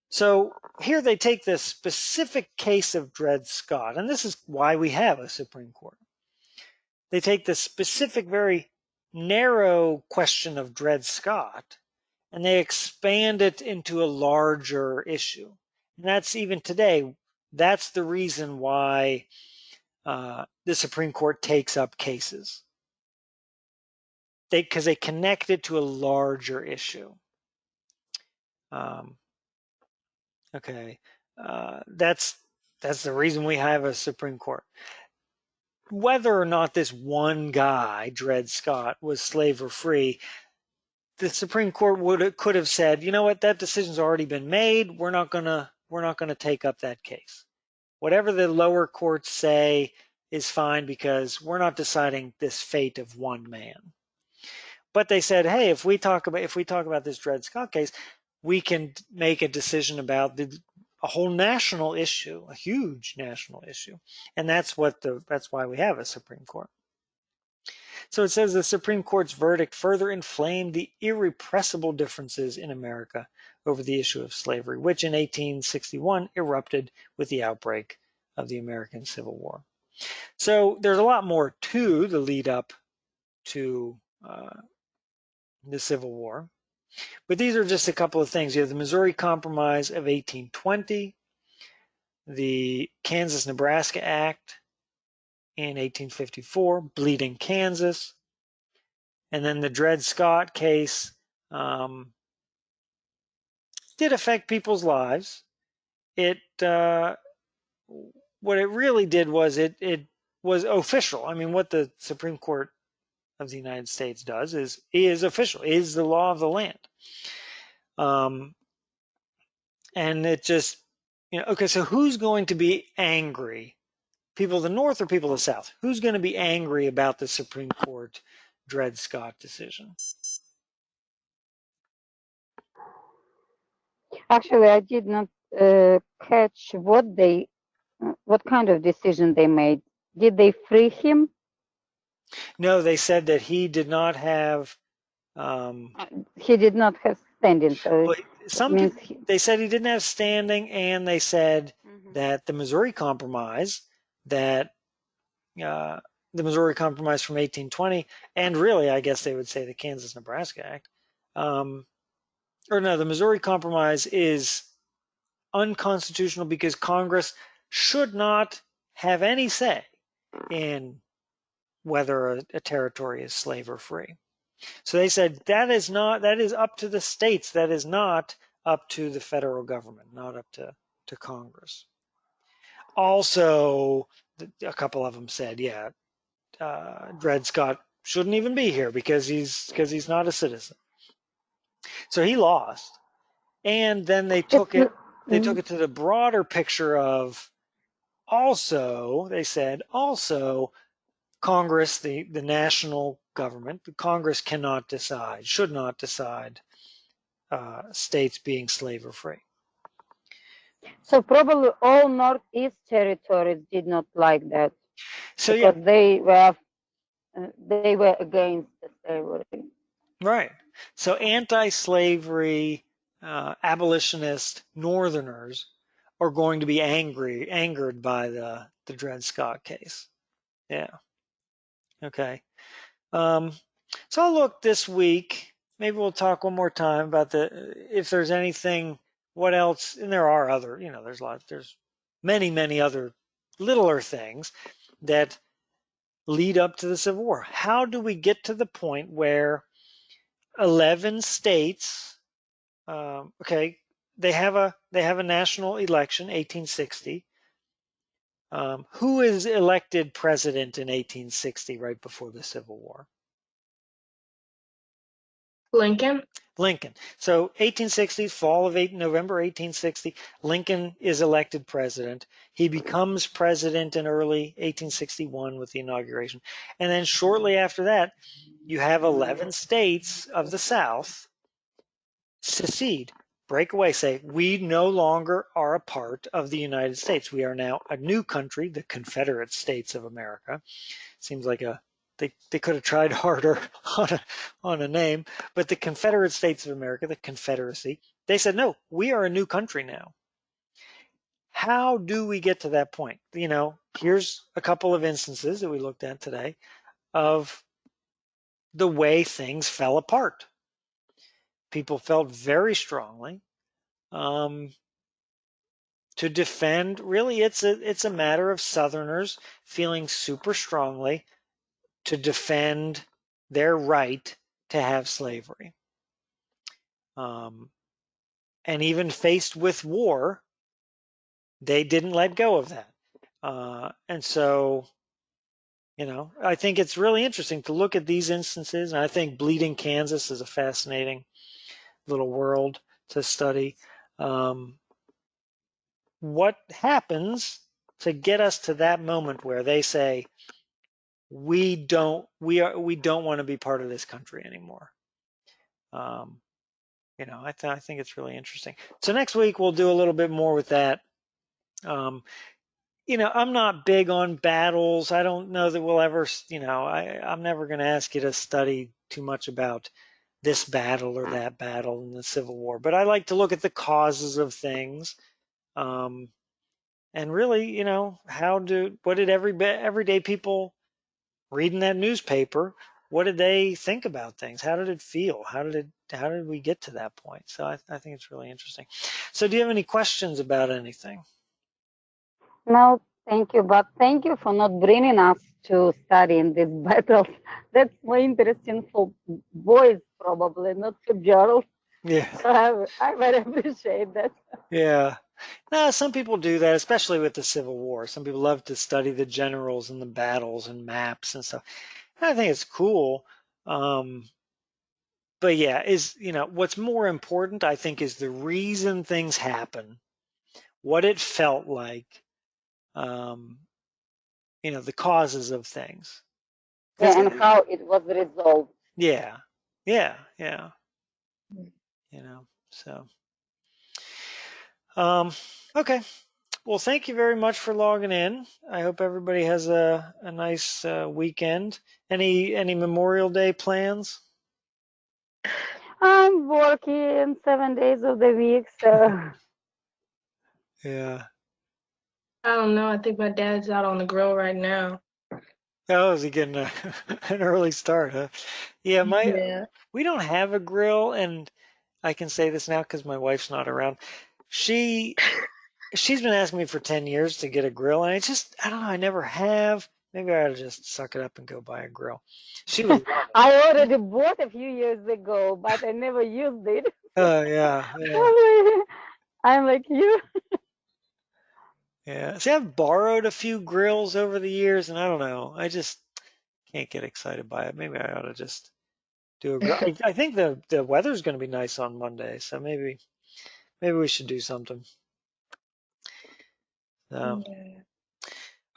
[SPEAKER 1] So here they take this specific case of Dred Scott, and this is why we have a Supreme Court. They take this specific, very narrow question of Dred Scott, and they expand it into a larger issue. And that's even today, that's the reason why the Supreme Court takes up cases. Because they connect it to a larger issue. Okay, that's the reason we have a Supreme Court. Whether or not this one guy, Dred Scott, was slave or free, the Supreme Court could have said, you know what, that decision's already been made. We're not going to we're not going to take up that case. Whatever the lower courts say is fine because we're not deciding this fate of one man. But they said, hey, if we talk about this Dred Scott case, we can make a decision about a whole national issue, a huge national issue, and that's why we have a Supreme Court. So it says the Supreme Court's verdict further inflamed the irrepressible differences in America over the issue of slavery, which in 1861 erupted with the outbreak of the American Civil War. So there's a lot more to the lead up to the Civil War, but these are just a couple of things. You have the Missouri Compromise of 1820, the Kansas-Nebraska Act in 1854, Bleeding Kansas, and then the Dred Scott case did affect people's lives. What it really did was it was official. I mean, what the Supreme Court of the United States does is official, is the law of the land. And it just, okay, so who's going to be angry? People of the North or people of the South? Who's going to be angry about the Supreme Court Dred Scott decision?
[SPEAKER 2] Actually, I did not catch what kind of decision they made. Did they free him?
[SPEAKER 1] No, they said that he did not have.
[SPEAKER 2] He did not have standing, so
[SPEAKER 1] Well, some
[SPEAKER 2] means
[SPEAKER 1] they said he didn't have standing, and they said that the Missouri Compromise, that the Missouri Compromise from 1820, and really, I guess they would say the Kansas-Nebraska Act, or no, the Missouri Compromise is unconstitutional because Congress should not have any say in whether a territory is slave or free. So they said that is up to the states. That is not up to the federal government, not up to Congress. Also, a couple of them said, yeah, Dred Scott shouldn't even be here because he's not a citizen. So he lost. And then they took it to the broader picture of also, they said, also Congress, the national government, the Congress cannot decide, should not decide states being slave or free.
[SPEAKER 2] So probably all Northeast territories did not like that.
[SPEAKER 1] So
[SPEAKER 2] because
[SPEAKER 1] yeah,
[SPEAKER 2] they were against the slavery.
[SPEAKER 1] right. So anti-slavery abolitionist Northerners are going to be angered by the Dred Scott case. Yeah. Okay. So I'll look this week. Maybe we'll talk one more time about if there's anything, what else, and there are other, there's many other littler things that lead up to the Civil War. How do we get to the point where 11 states, they have a national election, 1860. Who is elected president in 1860, right before the Civil War?
[SPEAKER 3] Lincoln.
[SPEAKER 1] Lincoln. So 1860, fall of November 1860, Lincoln is elected president. He becomes president in early 1861 with the inauguration. And then shortly after that, you have 11 states of the South secede, break away, say, we no longer are a part of the United States. We are now a new country, the Confederate States of America. Seems like they could have tried harder on a name, but the Confederate States of America, the Confederacy, they said, no, we are a new country now. How do we get to that point? Here's a couple of instances that we looked at today of the way things fell apart. People felt very strongly to defend. Really, it's a matter of Southerners feeling super strongly to defend their right to have slavery. And even faced with war, they didn't let go of that. And so, I think it's really interesting to look at these instances. And I think Bleeding Kansas is a fascinating little world to study. what happens to get us to that moment where they say, we don't want to be part of this country anymore. I think it's really interesting. So next week we'll do a little bit more with that. I'm not big on battles. I don't know that we'll ever, I'm never going to ask you to study too much about this battle or that battle in the Civil War, but I like to look at the causes of things. And really, what did everyday people reading that newspaper, what did they think about things? How did it feel? How did we get to that point? So I think it's really interesting. So do you have any questions about anything?
[SPEAKER 2] No, thank you, but thank you for not bringing us to study in these battles. That's more interesting for boys, probably, not for girls.
[SPEAKER 1] Yeah.
[SPEAKER 2] So I very appreciate that.
[SPEAKER 1] Yeah. No, some people do that, especially with the Civil War. Some people love to study the generals and the battles and maps and stuff. And I think it's cool. But yeah, what's more important, I think, is the reason things happen, what it felt like, the causes of things.
[SPEAKER 2] Yeah, and how it was resolved.
[SPEAKER 1] Yeah, yeah, yeah. So, okay. Well, thank you very much for logging in. I hope everybody has a nice weekend. Any Memorial Day plans?
[SPEAKER 2] I'm working 7 days of the week, so.
[SPEAKER 1] Yeah.
[SPEAKER 3] I don't know. I think my dad's out on the grill right now.
[SPEAKER 1] Oh, is he getting an early start, huh? Yeah,
[SPEAKER 3] Yeah.
[SPEAKER 1] we don't have a grill, and I can say this now because my wife's not around. She's been asking me for 10 years to get a grill, and I don't know, I never have. Maybe I ought to just suck it up and go buy a grill. She would love it.
[SPEAKER 2] I already bought a few years ago, but I never used it.
[SPEAKER 1] Oh, yeah, yeah,
[SPEAKER 2] I'm like you.
[SPEAKER 1] yeah. See, I've borrowed a few grills over the years, and I don't know. I just can't get excited by it. Maybe I ought to just do a grill. I think the weather's going to be nice on Monday, so maybe we should do something. So,
[SPEAKER 3] Yeah.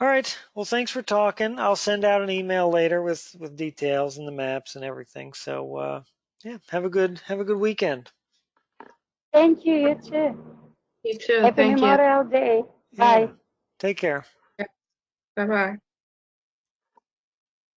[SPEAKER 1] all right. Well, thanks for talking. I'll send out an email later with details and the maps and everything. So, yeah, have a good weekend.
[SPEAKER 2] Thank you, you too.
[SPEAKER 3] You too.
[SPEAKER 2] Happy
[SPEAKER 3] Thank you.
[SPEAKER 2] Memorial Day.
[SPEAKER 1] Yeah.
[SPEAKER 2] Bye.
[SPEAKER 1] Take care.
[SPEAKER 3] Bye bye.